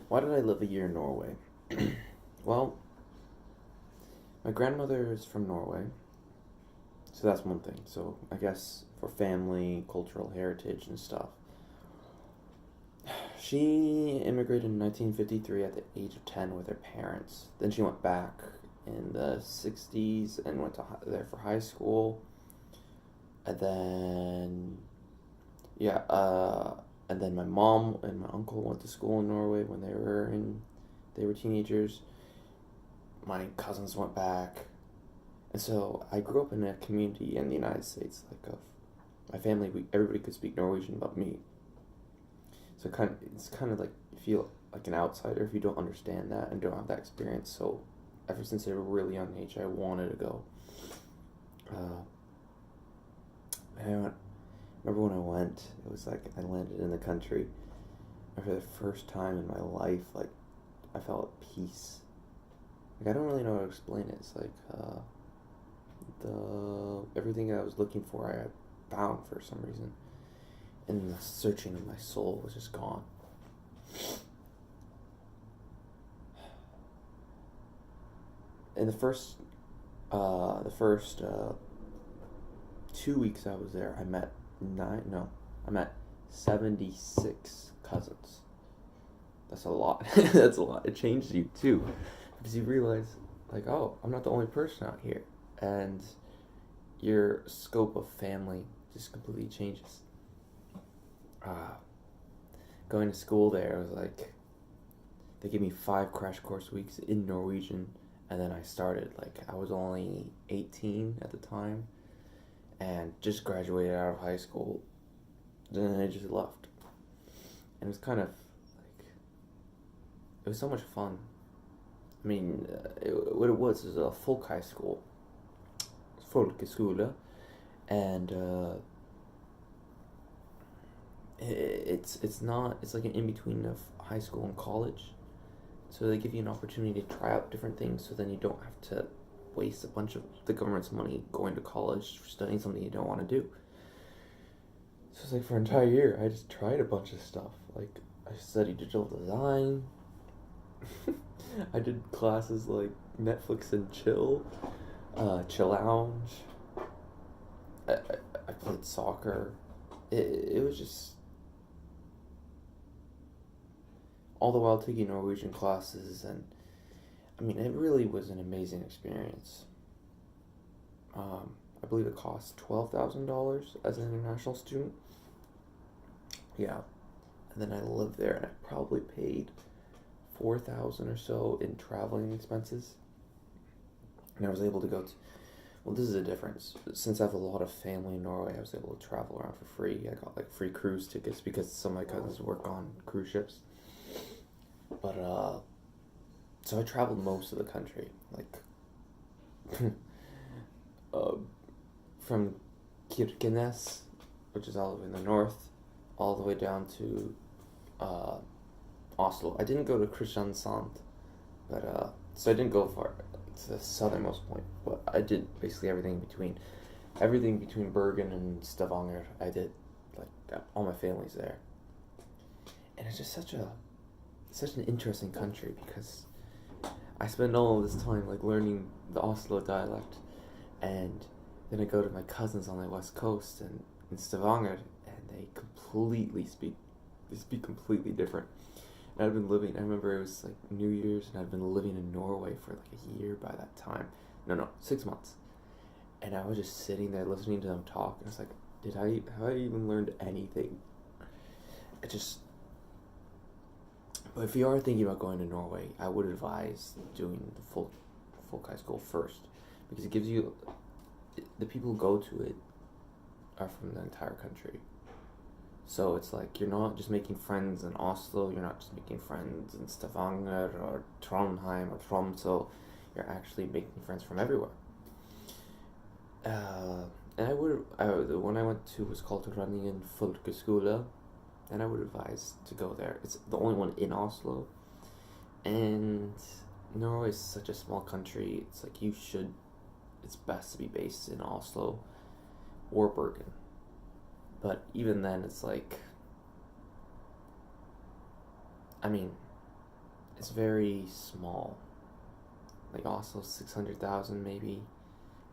Why did I live a year in Norway? Well, my grandmother is from Norway, so that's one thing. So I guess for family, cultural heritage, and stuff. She immigrated in 1953 at the age of 10 with her parents. Then she went back in the 60s and went there for high school. And then, yeah, and then my mom and my uncle went to school in Norway when they were teenagers. My cousins went back, and so I grew up in a community in the United States, like of my family. Everybody could speak Norwegian but me. So it's kind of like you feel like an outsider if you don't understand that and don't have that experience. So ever since a really young age, I wanted to go. I remember when I went, it was like I landed in the country, and for the first time in my life, like I felt at peace. Like I don't really know how to explain it. It's like the everything I was looking for, I had found for some reason, and the searching of my soul was just gone. In the first 2 weeks I was there, I met 76 cousins. That's a lot. That's a lot. It changed you too, because you realize, like, oh, I'm not the only person out here, and your scope of family just completely changes. Going to school there was like, they gave me 5 crash course weeks in Norwegian, and then I started, like, I was only 18 at the time, and just graduated out of high school. Then I just left. And it was kind of like, it was so much fun. I mean, what it was is a folk high school, folkeskole, and it's like an in between of high school and college. So they give you an opportunity to try out different things, so then you don't have to waste a bunch of the government's money going to college for studying something you don't want to do. So it's like for an entire year, I just tried a bunch of stuff. Like, I studied digital design. I did classes like Netflix and Chill, Chill Lounge. I played soccer. It was just, all the while taking Norwegian classes, and I mean, it really was an amazing experience. I believe it cost $12,000 as an international student. Yeah, and then I lived there, and I probably paid 4,000 or so in traveling expenses. And I was able to go to, well, this is a difference. Since I have a lot of family in Norway, I was able to travel around for free. I got like free cruise tickets because some of my cousins work on cruise ships. But so I traveled most of the country, like from Kirkenes, which is all the way in the north, all the way down to Oslo. I didn't go to Kristiansand, but so I didn't go far to the southernmost point, but I did basically everything between Bergen and Stavanger. I did, like, all my family's there, and it's just such an interesting country, because I spend all of this time like learning the Oslo dialect, and then I go to my cousins on the west coast and in Stavanger, and they speak completely different. And I remember it was like New Year's, and I'd been living in Norway for like a year by that time. No, 6 months. And I was just sitting there listening to them talk, and I was like, have I even learned anything? But if you are thinking about going to Norway, I would advise doing the full high school first, because it gives you, the people who go to it are from the entire country. So it's like, you're not just making friends in Oslo, you're not just making friends in Stavanger or Trondheim or Tromsø, you're actually making friends from everywhere. And the one I went to was called Runningen Folkeskole, and I would advise to go there. It's the only one in Oslo, and Norway is such a small country, it's like it's best to be based in Oslo or Bergen. But even then, it's like, I mean, it's very small. Like Oslo's 600,000 maybe.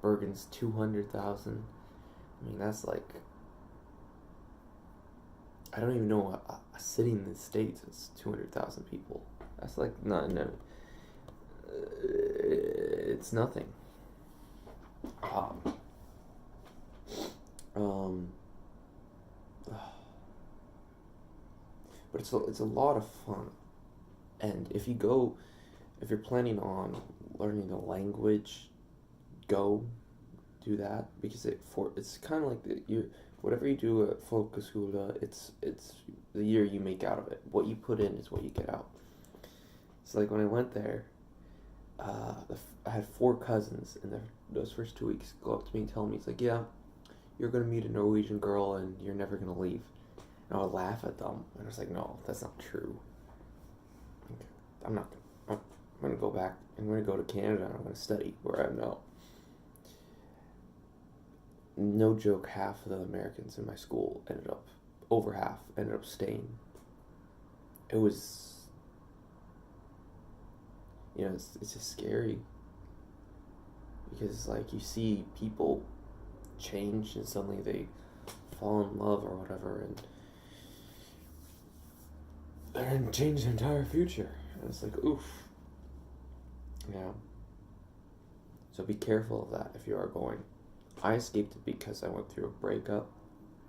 Bergen's 200,000. I mean, that's like, I don't even know a city in the States is 200,000 people. That's like not no. It's nothing. Um, um, but it's a lot of fun, and if you're planning on learning the language, go do that, because it's kind of like whatever you do at Folkeskole, it's the year you make out of it. What you put in is what you get out. So like when I went there, I had 4 cousins, and those first 2 weeks go up to me and tell me, it's like, yeah, you're gonna meet a Norwegian girl and you're never gonna leave. And I would laugh at them, and I was like, no, that's not true. I'm not. I'm gonna go back. I'm gonna go to Canada and I'm gonna study where I'm now. No joke, half of the Americans in my school over half ended up staying. It was, it's just scary, because like you see people change and suddenly they fall in love or whatever, and change their entire future, and it's like, oof. Yeah. So be careful of that if you are going. I escaped it because I went through a breakup.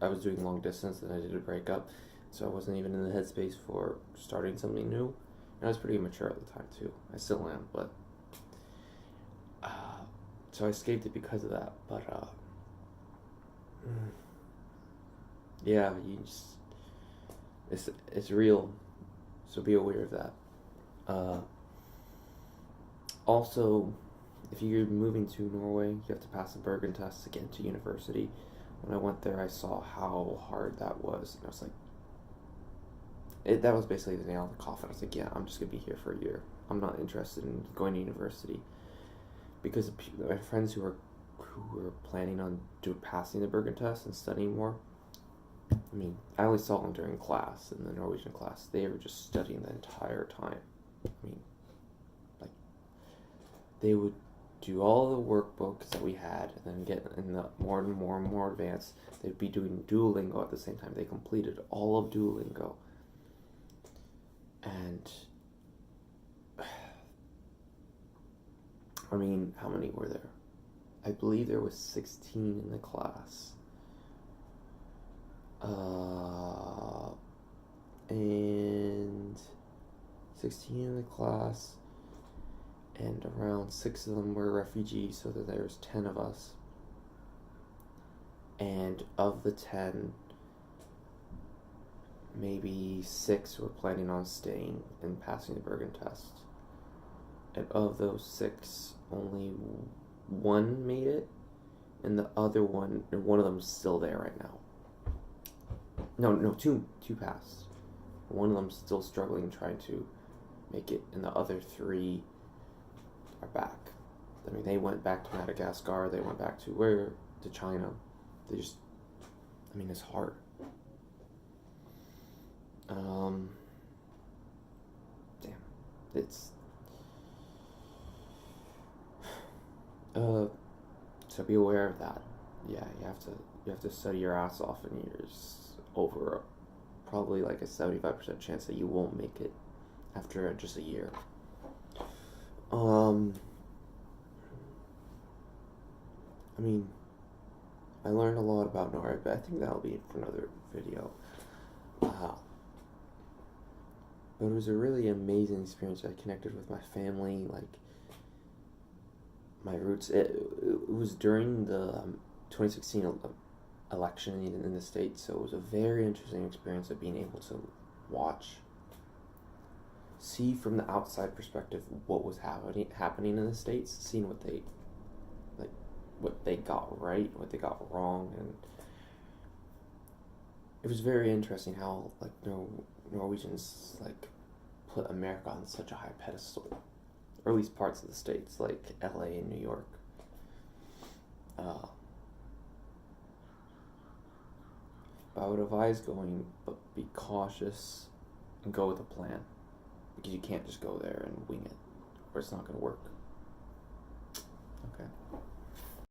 I was doing long distance and I did a breakup, so I wasn't even in the headspace for starting something new. And I was pretty immature at the time too. I still am, but so I escaped it because of that. But yeah, it's real, so be aware of that. Also, if you're moving to Norway, you have to pass the Bergen test to get into university. When I went there, I saw how hard that was, and I was like, that was basically the nail in the coffin. I was like, yeah, I'm just gonna be here for a year. I'm not interested in going to university, because my friends who were planning on passing the Bergen test and studying more. I mean, I only saw them during class, in the Norwegian class. They were just studying the entire time. I mean, like, they would do all the workbooks that we had, and then get in the more and more and more advanced. They'd be doing Duolingo at the same time. They completed all of Duolingo. And I mean, how many were there? I believe there was 16 in the class. And 16 in the class, and around 6 of them were refugees, so that there was 10 of us. And of the 10, maybe 6 were planning on staying and passing the Bergen test. And of those 6, only 1 made it, and the other one of them's still there right now. No, 2 passed. One of them's still struggling, trying to make it, and the other 3 are back. I mean, they went back to Madagascar. They went back to China. They just, I mean, it's hard. Damn, it's. So be aware of that. Yeah, you have to study your ass off, and there's over probably like a 75% chance that you won't make it after just a year. I mean, I learned a lot about Norway, but I think that'll be for another video. But it was a really amazing experience. I connected with my family, like my roots. It was during the 2016 election in the States, so it was a very interesting experience of being able to see from the outside perspective what was happening in the States, seeing what they got right, what they got wrong, and it was very interesting how like Norwegians like put America on such a high pedestal, or at least parts of the States like LA and New York. But I would advise going, but be cautious and go with a plan, because you can't just go there and wing it, or it's not going to work. Okay.